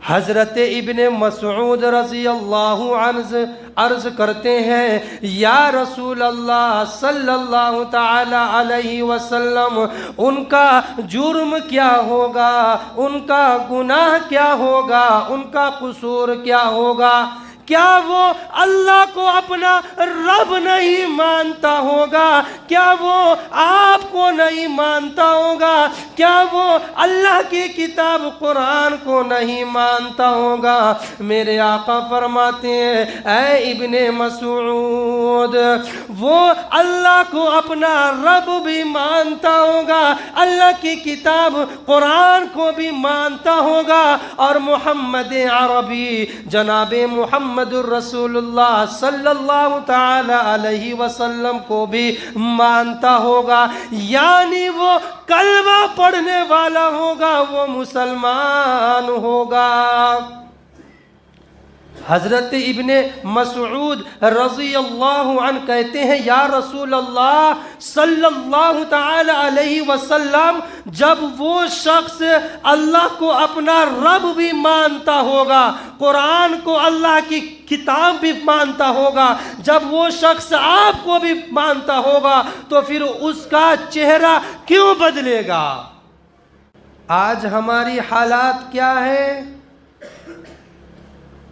حضرت ابن مسعود رضی اللہ عنہ عرض کرتے ہیں یا رسول اللہ صلی اللہ تعالی علیہ وسلم، ان کا جرم کیا ہوگا، ان کا گناہ کیا ہوگا، ان کا قصور کیا ہوگا؟ کیا وہ اللہ کو اپنا رب نہیں مانتا ہوگا؟ کیا وہ آپ کو نہیں مانتا ہوگا؟ کیا وہ اللہ کی کتاب قرآن کو نہیں مانتا ہوگا؟ میرے آقا فرماتے ہیں اے ابن مسعود، وہ اللہ کو اپنا رب بھی مانتا ہوگا، اللہ کی کتاب قرآن کو بھی مانتا ہوگا، اور محمد عربی جناب محمد الرسول اللہ صلی اللہ تعالی علیہ وسلم کو بھی مانتا ہوگا، یعنی وہ کلمہ پڑھنے والا ہوگا، وہ مسلمان ہوگا۔ حضرت ابن مسعود رضی اللہ عنہ کہتے ہیں یا رسول اللہ صلی اللہ تعالی علیہ وسلم، جب وہ شخص اللہ کو اپنا رب بھی مانتا ہوگا، قرآن کو اللہ کی کتاب بھی مانتا ہوگا، جب وہ شخص آپ کو بھی مانتا ہوگا، تو پھر اس کا چہرہ کیوں بدلے گا؟ آج ہماری حالات کیا ہے؟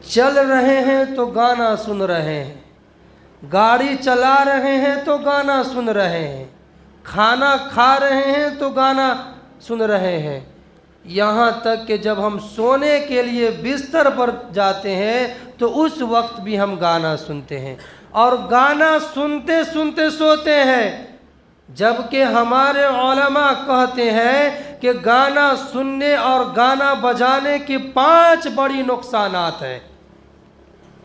چل رہے ہیں تو گانا سن رہے ہیں، گاڑی چلا رہے ہیں تو گانا سن رہے ہیں، کھانا کھا رہے ہیں تو گانا سن رہے ہیں، یہاں تک کہ جب ہم سونے کے لیے بستر پر جاتے ہیں تو اس وقت بھی ہم گانا سنتے ہیں، اور گانا سنتے سنتے سوتے ہیں، جبکہ ہمارے علماء کہتے ہیں کہ گانا سننے اور گانا بجانے کی 5 بڑی نقصانات ہیں۔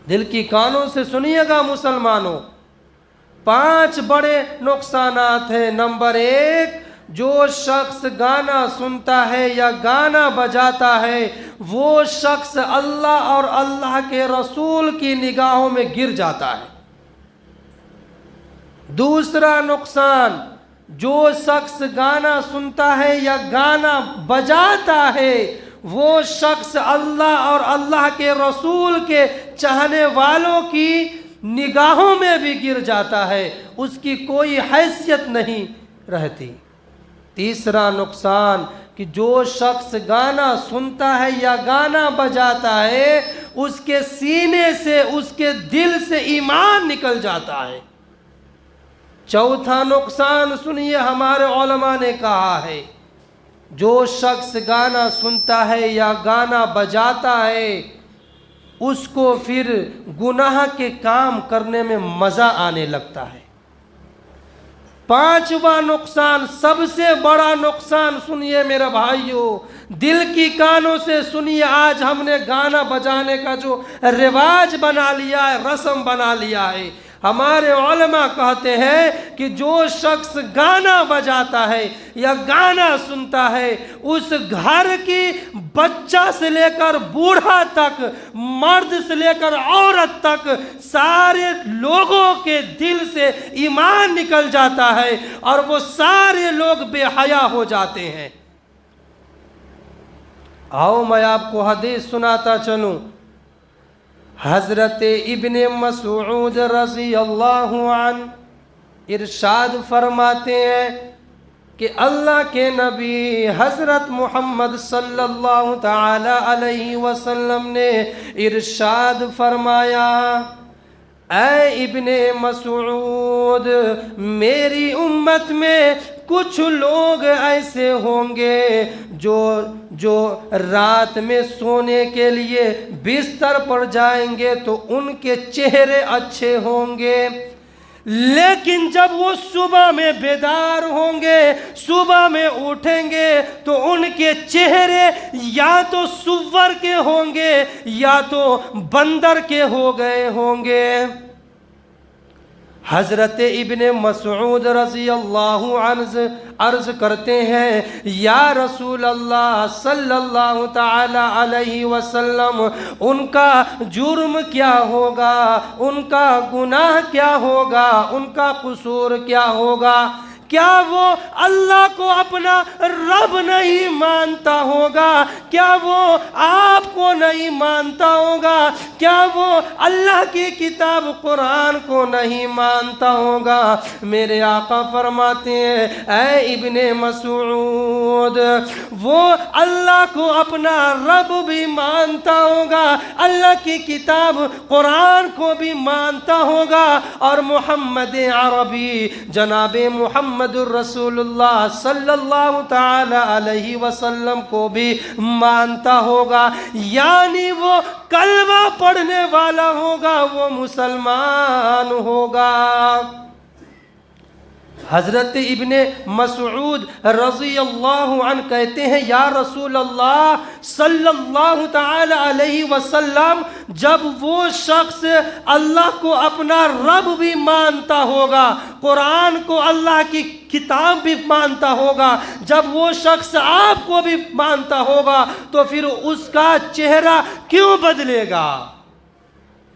دل کی کانوں سے سنیے گا مسلمانوں، 5 بڑے نقصانات ہیں۔ نمبر 1، جو شخص گانا سنتا ہے یا گانا بجاتا ہے وہ شخص اللہ اور اللہ کے رسول کی نگاہوں میں گر جاتا ہے۔ دوسرا نقصان، جو شخص گانا سنتا ہے یا گانا بجاتا ہے وہ شخص اللہ اور اللہ کے رسول کے چاہنے والوں کی نگاہوں میں بھی گر جاتا ہے، اس کی کوئی حیثیت نہیں رہتی۔ تیسرا نقصان کہ جو شخص گانا سنتا ہے یا گانا بجاتا ہے اس کے سینے سے، اس کے دل سے ایمان نکل جاتا ہے۔ چوتھا نقصان سنیے، ہمارے علماء نے کہا ہے جو شخص گانا سنتا ہے یا گانا بجاتا ہے اس کو پھر گناہ کے کام کرنے میں مزہ آنے لگتا ہے۔ 5واں نقصان، سب سے بڑا نقصان سنیے میرے بھائیوں، دل کی کانوں سے سنیے، آج ہم نے گانا بجانے کا جو رواج بنا لیا ہے، رسم بنا لیا ہے، ہمارے علماء کہتے ہیں کہ جو شخص گانا بجاتا ہے یا گانا سنتا ہے اس گھر کی بچہ سے لے کر بوڑھا تک، مرد سے لے کر عورت تک، سارے لوگوں کے دل سے ایمان نکل جاتا ہے اور وہ سارے لوگ بے حیا ہو جاتے ہیں۔ آؤ میں آپ کو حدیث سناتا چلوں۔ حضرت ابن مسعود رضی اللہ عنہ ارشاد فرماتے ہیں کہ اللہ کے نبی حضرت محمد صلی اللہ تعالی علیہ وسلم نے ارشاد فرمایا اے ابن مسعود، میری امت میں کچھ لوگ ایسے ہوں گے جو رات میں سونے کے لیے بستر پر جائیں گے تو ان کے چہرے اچھے ہوں گے، لیکن جب وہ صبح میں بیدار ہوں گے، صبح میں اٹھیں گے تو ان کے چہرے یا تو سور کے ہوں گے یا تو بندر کے ہو گئے ہوں گے۔ حضرت ابن مسعود رضی اللہ عنہ عرض کرتے ہیں یا رسول اللہ صلی اللہ تعالی علیہ وسلم، ان کا جرم کیا ہوگا، ان کا گناہ کیا ہوگا، ان کا قصور کیا ہوگا؟ کیا وہ اللہ کو اپنا رب نہیں مانتا ہوگا؟ کیا وہ آپ کو نہیں مانتا ہوگا؟ کیا وہ اللہ کی کتاب قرآن کو نہیں مانتا ہوگا؟ میرے آقا فرماتے ہیں اے ابن مسعود، وہ اللہ کو اپنا رب بھی مانتا ہوگا، اللہ کی کتاب قرآن کو بھی مانتا ہوگا، اور محمد عربی جناب محمد الرسول اللہ صلی اللہ تعالی علیہ وسلم کو بھی مانتا ہوگا، یعنی وہ کلمہ پڑھنے والا ہوگا، وہ مسلمان ہوگا۔ حضرت ابن مسعود رضی اللہ عنہ کہتے ہیں یا رسول اللہ صلی اللہ تعالی علیہ وسلم، جب وہ شخص اللہ کو اپنا رب بھی مانتا ہوگا، قرآن کو اللہ کی کتاب بھی مانتا ہوگا، جب وہ شخص آپ کو بھی مانتا ہوگا، تو پھر اس کا چہرہ کیوں بدلے گا؟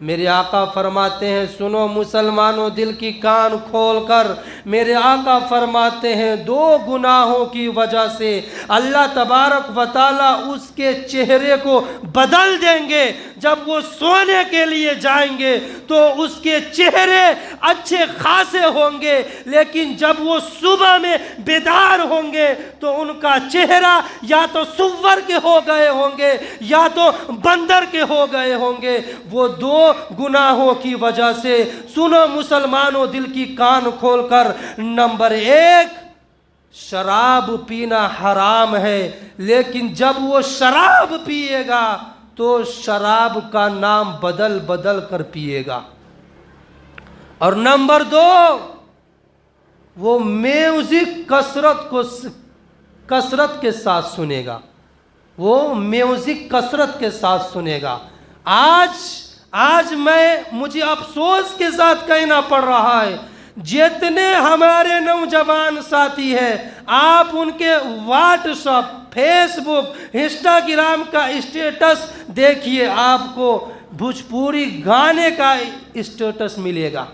میرے آقا فرماتے ہیں سنو مسلمانوں دل کی کان کھول کر، میرے آقا فرماتے ہیں دو گناہوں کی وجہ سے اللہ تبارک و تعالیٰ اس کے چہرے کو بدل دیں گے۔ جب وہ سونے کے لیے جائیں گے تو اس کے چہرے اچھے خاصے ہوں گے، لیکن جب وہ صبح میں بیدار ہوں گے تو ان کا چہرہ یا تو سور کے ہو گئے ہوں گے یا تو بندر کے ہو گئے ہوں گے۔ وہ دو گناہوں کی وجہ سے سنو مسلمانوں دل کی کان کھول کر، نمبر ایک، شراب پینا حرام ہے، لیکن جب وہ شراب پیے گا تو شراب کا نام بدل بدل کر پیے گا، اور نمبر دو، وہ میوزک کثرت کے ساتھ سنے گا، وہ میوزک کثرت کے ساتھ سنے گا۔ آج مجھے افسوس کے ساتھ کہنا پڑ رہا ہے، جتنے ہمارے نوجوان ساتھی ہیں، آپ ان کے واٹس ایپ، فیس بک، انسٹاگرام کا اسٹیٹس دیکھیے، آپ کو بھوجپوری گانے کا اسٹیٹس ملے گا،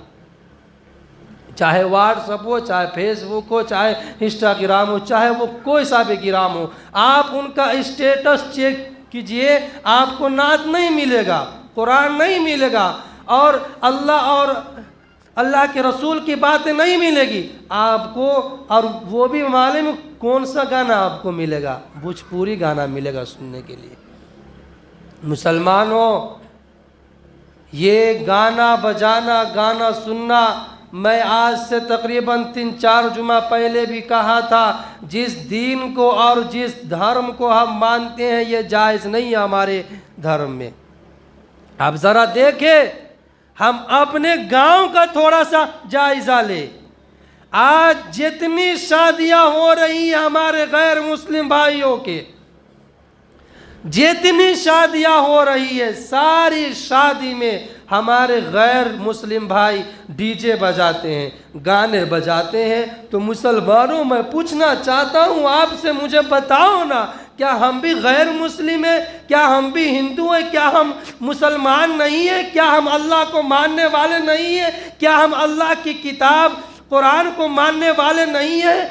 چاہے واٹس ایپ ہو، چاہے فیس بک ہو، چاہے انسٹاگرام ہو، چاہے وہ کوئی سا بھی گرام ہو، آپ ان کا اسٹیٹس چیک کیجئے، آپ کو نعت نہیں ملے گا، قرآن نہیں ملے گا، اور اللہ کے رسول کی باتیں نہیں ملے گی آپ کو، اور وہ بھی معلوم کون سا گانا آپ کو ملے گا، بھوجپوری گانا ملے گا سننے کے لیے۔ مسلمانوں، یہ گانا بجانا، گانا سننا، میں آج سے تقریباً 3-4 جمعہ پہلے بھی کہا تھا، جس دین کو اور جس دھرم کو ہم مانتے ہیں یہ جائز نہیں ہے ہمارے دھرم میں۔ اب ذرا دیکھیں، ہم اپنے گاؤں کا تھوڑا سا جائزہ لیں۔ آج جتنی شادیاں ہو رہی ہیں ہمارے غیر مسلم بھائیوں کے، جتنی شادیاں ہو رہی ہے، ساری شادی میں ہمارے غیر مسلم بھائی ڈی جے بجاتے ہیں، گانے بجاتے ہیں۔ تو مسلمانوں، میں پوچھنا چاہتا ہوں آپ سے، مجھے بتاؤ نا، کیا ہم بھی غیر مسلم ہیں؟ کیا ہم بھی ہندو ہیں؟ کیا ہم مسلمان نہیں ہیں؟ کیا ہم اللہ کو ماننے والے نہیں ہیں؟ کیا ہم اللہ کی کتاب قرآن کو ماننے والے نہیں ہیں؟